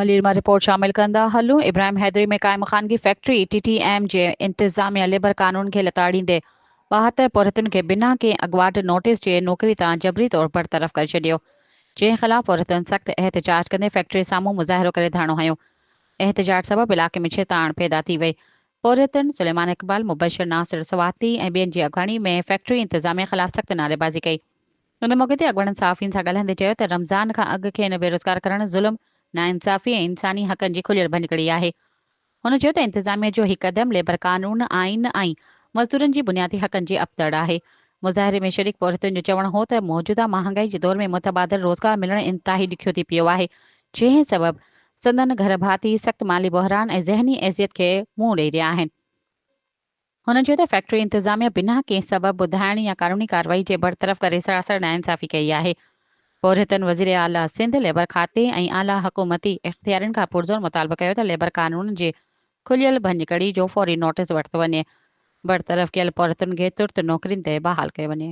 तहलील में रिपोर्ट शामिल कंदा हलूं। इब्राहिम हैदरी में क़ाइम ख़ानगी फैक्ट्री TTM जे इंतज़ामिया लेबर कानून खे लताड़ींदे 72 औरतुनि खे बिना के अॻुवाट नोटिस जे नौकरी तां जबरी तौर बरतरफ़ करे छॾियो, जंहिं ख़िलाफ़ औरतुनि सख़्त एहतजाज कंदे फैक्ट्री साम्हूं मुज़ाहिरो करे धारणो हयो। एहतजाज सबबि इलाक़े में छिताण पैदा थी वई। औरतुनि सुलेमान इक़बाल, मुबशर नासिर सवाती ऐं ॿियनि जी अॻवानी में फैक्ट्री इंतज़ामिया ख़िलाफ़ सख़्त नारेबाज़ी कई। हुन मौक़े ते अॻवणनि सहाफ़ियुनि सां ॻाल्हाईंदे चयो त रमज़ान खां अॻु खे इन बेरोज़गार करणु ज़ुल्म, नाइंसाफ़ी ऐं इंसानी हक़नि जी खुलियल भञकड़ी आहे। हुन चयो त इंतज़ामिया जो हीउ क़दम लेबर कानून, आइन ऐं मज़दूरनि जी बुनियादी हक़नि जी अपतड़ आहे। मुज़ाहिरे में शरीक औरतुनि जो चवणु हो त मौजूदा महांगाई जे दौर में मुतबादिल रोज़गार मिलणु इंतिहाई ॾुखियो थी पियो आहे, जंहिं सबबि संदन घर भाती सख़्त माली बहिरान ऐं ज़हनी एज़ियत खे मुंहुं ॾेई रहिया आहिनि। हुननि चयो त फैक्ट्री इंतज़ामिया बिना कंहिं सबबु ॿुधाइण या कानूनी कार्रवाई जे बरतरफ़ करे सरासर नाइंसाफ़ी कई आहे। औरतुनि वज़ीर आला सिंध लेबर खाते ऐं आला हुकूमती इख़्तियारनि खां पुरज़ोर मुतालबो कयो त लेबर कानून जे खुलियल भञकड़ी जो फौरी नोटिस वरितो वञे। बरतरफ़ कयल औरतुनि खे तुर्त नौकरियुनि ते बहाल कयो वञे।